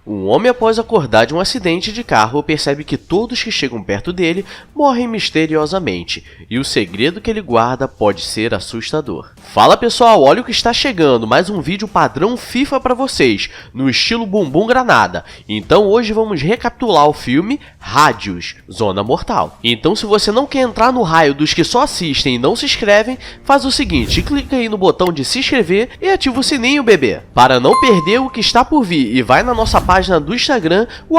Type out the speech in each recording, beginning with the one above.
Um homem, após acordar de um acidente de carro, percebe que todos que chegam perto dele morrem misteriosamente, e o segredo que ele guarda pode ser assustador. Fala pessoal, olha o que está chegando, mais um vídeo padrão FIFA para vocês, no estilo Bumbum Granada. Então hoje vamos recapitular o filme Rádios, Zona Mortal. Então se você não quer entrar no raio dos que só assistem e não se inscrevem, faz o seguinte, clica aí no botão de se inscrever e ativa o sininho, bebê, para não perder o que está por vir, e vai na nossa página do Instagram, o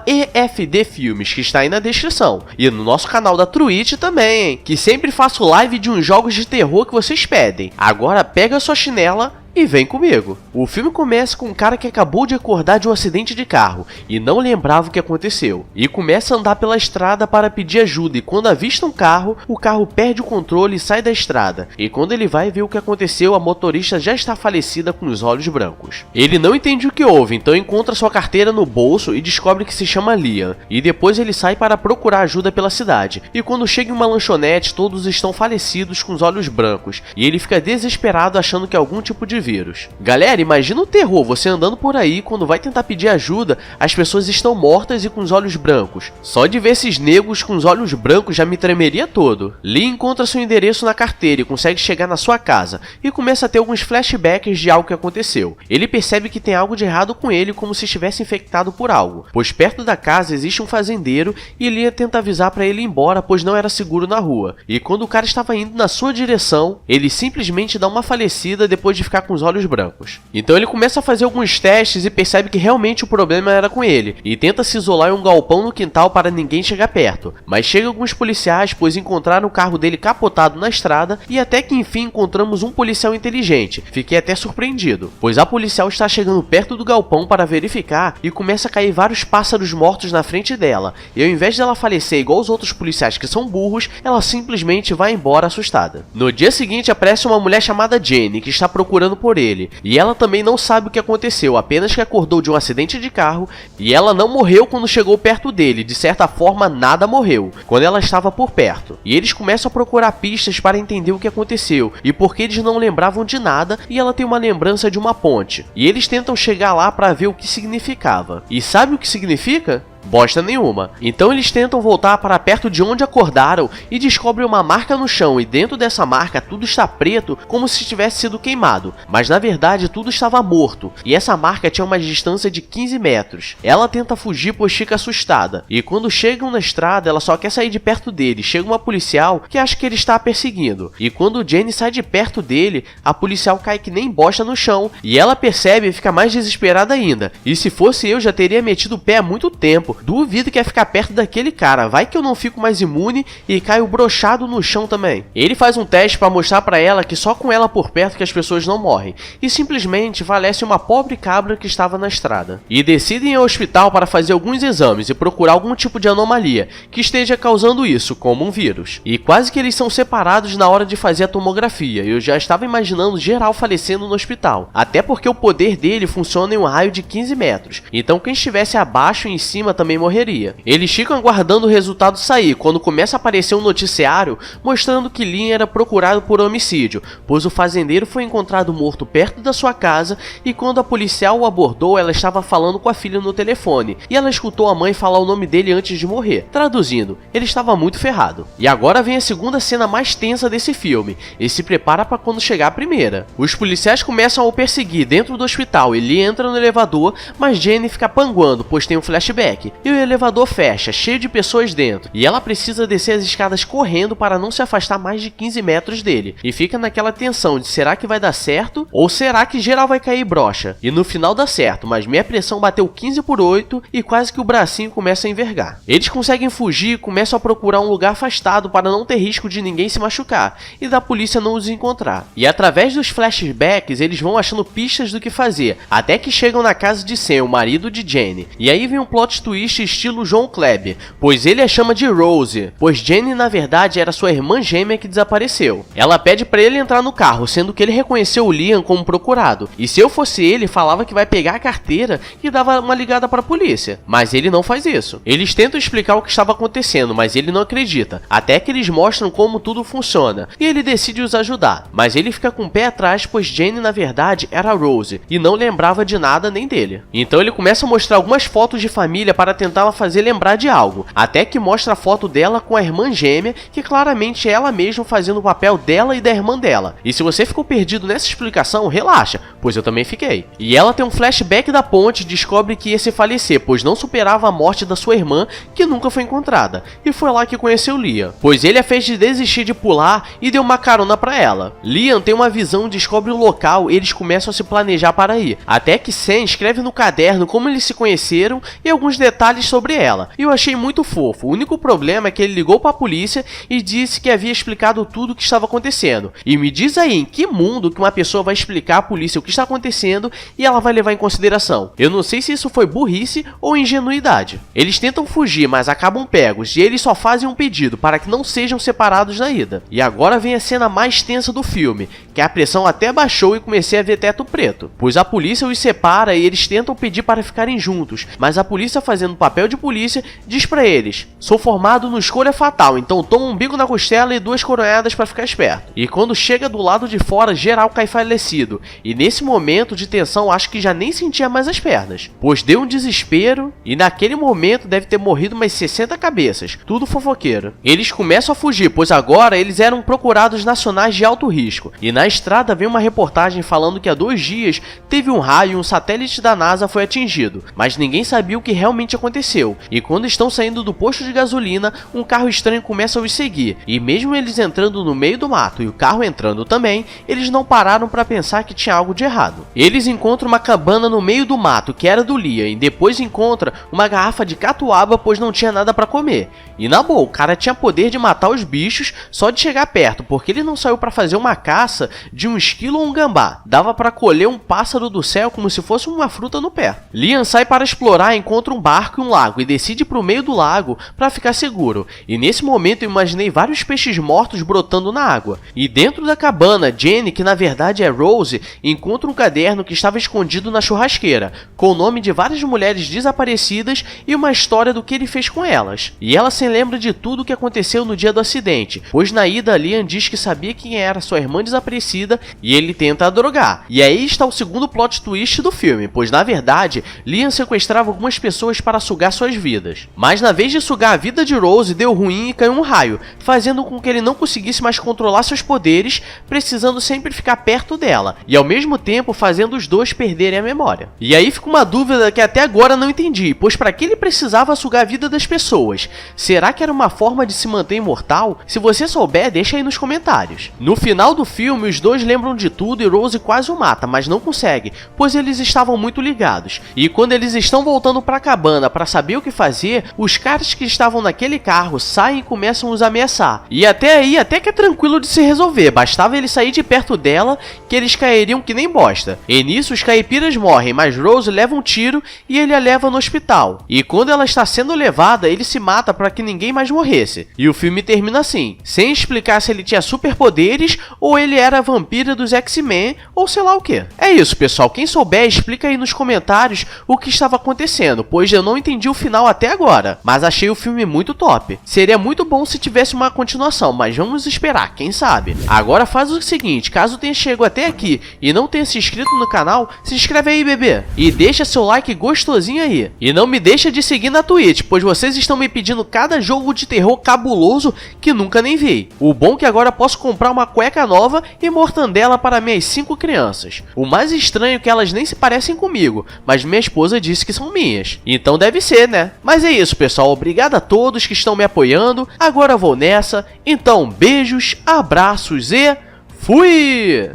@EFDFilmes, que está aí na descrição, e no nosso canal da Twitch também, hein, que sempre faço live de uns jogos de terror que vocês pedem. Agora pega a sua chinela e vem comigo. O filme começa com um cara que acabou de acordar de um acidente de carro e não lembrava o que aconteceu. E começa a andar pela estrada para pedir ajuda, e quando avista um carro, o carro perde o controle e sai da estrada. E quando ele vai ver o que aconteceu, a motorista já está falecida com os olhos brancos. Ele não entende o que houve, então encontra sua carteira no bolso e descobre que se chama Liam. E depois ele sai para procurar ajuda pela cidade. E quando chega em uma lanchonete, todos estão falecidos com os olhos brancos. E ele fica desesperado achando que é algum tipo de vírus. Galera, imagina o terror, você andando por aí, quando vai tentar pedir ajuda, as pessoas estão mortas e com os olhos brancos. Só de ver esses negros com os olhos brancos já me tremeria todo. Lee encontra seu endereço na carteira e consegue chegar na sua casa, e começa a ter alguns flashbacks de algo que aconteceu. Ele percebe que tem algo de errado com ele, como se estivesse infectado por algo, pois perto da casa existe um fazendeiro e Lee tenta avisar para ele ir embora, pois não era seguro na rua. E quando o cara estava indo na sua direção, ele simplesmente dá uma falecida depois de ficar com os olhos brancos. Então ele começa a fazer alguns testes e percebe que realmente o problema era com ele, e tenta se isolar em um galpão no quintal para ninguém chegar perto. Mas chegam alguns policiais, pois encontraram o carro dele capotado na estrada, e até que enfim encontramos um policial inteligente. Fiquei até surpreendido, pois a policial está chegando perto do galpão para verificar e começa a cair vários pássaros mortos na frente dela, e ao invés dela falecer igual os outros policiais que são burros, ela simplesmente vai embora assustada. No dia seguinte aparece uma mulher chamada Jenny, que está procurando por ele, e ela também não sabe o que aconteceu, apenas que acordou de um acidente de carro, e ela não morreu quando chegou perto dele, de certa forma nada morreu quando ela estava por perto. E eles começam a procurar pistas para entender o que aconteceu, e porque eles não lembravam de nada, e ela tem uma lembrança de uma ponte, e eles tentam chegar lá para ver o que significava. E sabe o que significa? Bosta nenhuma. Então eles tentam voltar para perto de onde acordaram e descobrem uma marca no chão, e dentro dessa marca tudo está preto, como se tivesse sido queimado, mas na verdade tudo estava morto, e essa marca tinha uma distância de 15 metros. Ela tenta fugir pois fica assustada, e quando chegam na estrada ela só quer sair de perto dele. Chega uma policial que acha que ele está a perseguindo, e quando Jenny sai de perto dele, a policial cai que nem bosta no chão, e ela percebe e fica mais desesperada ainda. E se fosse eu já teria metido o pé há muito tempo. Duvido que é ficar perto daquele cara, vai que eu não fico mais imune e caio broxado no chão também. Ele faz um teste para mostrar para ela que só com ela por perto que as pessoas não morrem, e simplesmente falece uma pobre cabra que estava na estrada. E decidem ir ao hospital para fazer alguns exames e procurar algum tipo de anomalia que esteja causando isso, como um vírus. E quase que eles são separados na hora de fazer a tomografia, e eu já estava imaginando geral falecendo no hospital, até porque o poder dele funciona em um raio de 15 metros, então quem estivesse abaixo e em cima também morreria. Eles ficam aguardando o resultado sair, quando começa a aparecer um noticiário mostrando que Liam era procurado por homicídio, pois o fazendeiro foi encontrado morto perto da sua casa, e quando a policial o abordou, ela estava falando com a filha no telefone, e ela escutou a mãe falar o nome dele antes de morrer. Traduzindo, ele estava muito ferrado. E agora vem a segunda cena mais tensa desse filme, e se prepara para quando chegar a primeira. Os policiais começam a o perseguir dentro do hospital, e Liam entra no elevador, mas Jenny fica panguando, pois tem um flashback. E o elevador fecha, cheio de pessoas dentro, e ela precisa descer as escadas correndo para não se afastar mais de 15 metros dele, e fica naquela tensão de será que vai dar certo, ou será que geral vai cair broxa? E no final dá certo, mas minha pressão bateu 15/8 e quase que o bracinho começa a envergar. Eles conseguem fugir e começam a procurar um lugar afastado para não ter risco de ninguém se machucar, e da polícia não os encontrar. E através dos flashbacks eles vão achando pistas do que fazer, até que chegam na casa de Sam, o marido de Jenny, e aí vem um plot twist twist estilo João Kleber, pois ele a chama de Rose, pois Jenny na verdade era sua irmã gêmea que desapareceu. Ela pede pra ele entrar no carro, sendo que ele reconheceu o Liam como procurado, e se eu fosse ele, falava que vai pegar a carteira e dava uma ligada pra polícia. Mas ele não faz isso. Eles tentam explicar o que estava acontecendo, mas ele não acredita, até que eles mostram como tudo funciona, e ele decide os ajudar. Mas ele fica com o pé atrás, pois Jenny na verdade era Rose, e não lembrava de nada nem dele. Então ele começa a mostrar algumas fotos de família para tentar fazer lembrar de algo, até que mostra a foto dela com a irmã gêmea, que claramente é ela mesma fazendo o papel dela e da irmã dela. E se você ficou perdido nessa explicação, relaxa, pois eu também fiquei. E ela tem um flashback da ponte e descobre que ia se falecer, pois não superava a morte da sua irmã, que nunca foi encontrada, e foi lá que conheceu Liam, pois ele a fez de desistir de pular e deu uma carona pra ela. Liam tem uma visão, descobre o local e eles começam a se planejar para ir, até que Sam escreve no caderno como eles se conheceram e alguns detalhes sobre ela, e eu achei muito fofo. O único problema é que ele ligou pra polícia e disse que havia explicado tudo o que estava acontecendo, e me diz aí em que mundo que uma pessoa vai explicar à polícia o que está acontecendo e ela vai levar em consideração. Eu não sei se isso foi burrice ou ingenuidade. Eles tentam fugir, mas acabam pegos, e eles só fazem um pedido para que não sejam separados na ida. E agora vem a cena mais tensa do filme, que a pressão até baixou e comecei a ver teto preto, pois a polícia os separa e eles tentam pedir para ficarem juntos, mas a polícia, fazendo papel de polícia, diz pra eles: sou formado no escolha fatal, então toma um bico na costela e 2 coronhadas para ficar esperto. E quando chega do lado de fora, geral cai falecido, e nesse momento de tensão acho que já nem sentia mais as pernas, pois deu um desespero, e naquele momento deve ter morrido umas 60 cabeças, tudo fofoqueiro. Eles começam a fugir, pois agora eles eram procurados nacionais de alto risco, e na estrada vem uma reportagem falando que há 2 dias teve um raio e um satélite da NASA foi atingido, mas ninguém sabia o que realmente aconteceu, e quando estão saindo do posto de gasolina, um carro estranho começa a os seguir, e mesmo eles entrando no meio do mato e o carro entrando também, eles não pararam para pensar que tinha algo de errado. Eles encontram uma cabana no meio do mato, que era do Liam, e depois encontram uma garrafa de catuaba, pois não tinha nada para comer. E na boa, o cara tinha poder de matar os bichos só de chegar perto, porque ele não saiu para fazer uma caça de um esquilo ou um gambá. Dava para colher um pássaro do céu como se fosse uma fruta no pé. Liam sai para explorar, encontra um barco e um lago e decide ir pro meio do lago para ficar seguro. E nesse momento eu imaginei vários peixes mortos brotando na água. E dentro da cabana, Jenny, que na verdade é Rose, encontra um caderno que estava escondido na churrasqueira, com o nome de várias mulheres desaparecidas e uma história do que ele fez com elas. E ela se lembra de tudo o que aconteceu no dia do acidente, pois na ida Liam diz que sabia quem era sua irmã desaparecida e ele tenta a drogar. E aí está o segundo plot twist do filme, pois na verdade Liam sequestrava algumas pessoas para sugar suas vidas. Mas na vez de sugar a vida de Rose, deu ruim e caiu um raio, fazendo com que ele não conseguisse mais controlar seus poderes, precisando sempre ficar perto dela, e ao mesmo tempo fazendo os dois perderem a memória. E aí fica uma dúvida que até agora não entendi, pois para que ele precisava sugar a vida das pessoas? Será que era uma forma de se manter imortal? Se você souber, deixa aí nos comentários. No final do filme, os dois lembram de tudo e Rose quase o mata, mas não consegue, pois eles estavam muito ligados. E quando eles estão voltando para a cabana para saber o que fazer, os caras que estavam naquele carro saem e começam a os ameaçar. E até aí, até que é tranquilo de se resolver, bastava ele sair de perto dela que eles cairiam que nem bosta. E nisso os caipiras morrem, mas Rose leva um tiro e ele a leva no hospital. E quando ela está sendo levada, ele se mata para que ninguém mais morresse. E o filme termina assim, sem explicar se ele tinha superpoderes ou ele era a vampira dos X-Men ou sei lá o que. É isso, pessoal, quem souber explica aí nos comentários o que estava acontecendo, pois eu não entendi o final até agora, mas achei o filme muito top. Seria muito bom se tivesse uma continuação, mas vamos esperar, quem sabe. Agora faz o seguinte, caso tenha chegado até aqui e não tenha se inscrito no canal, se inscreve aí, bebê, e deixa seu like gostosinho aí. E não me deixa de seguir na Twitch, pois vocês estão me pedindo cada jogo de terror cabuloso que nunca nem vi. O bom é que agora posso comprar uma cueca nova e mortandela para minhas 5 crianças. O mais estranho é que elas nem se parecem comigo, mas minha esposa disse que são minhas. Então deve ser, né? Mas é isso, pessoal. Obrigado a todos que estão me apoiando. Agora vou nessa. Então, beijos, abraços e fui!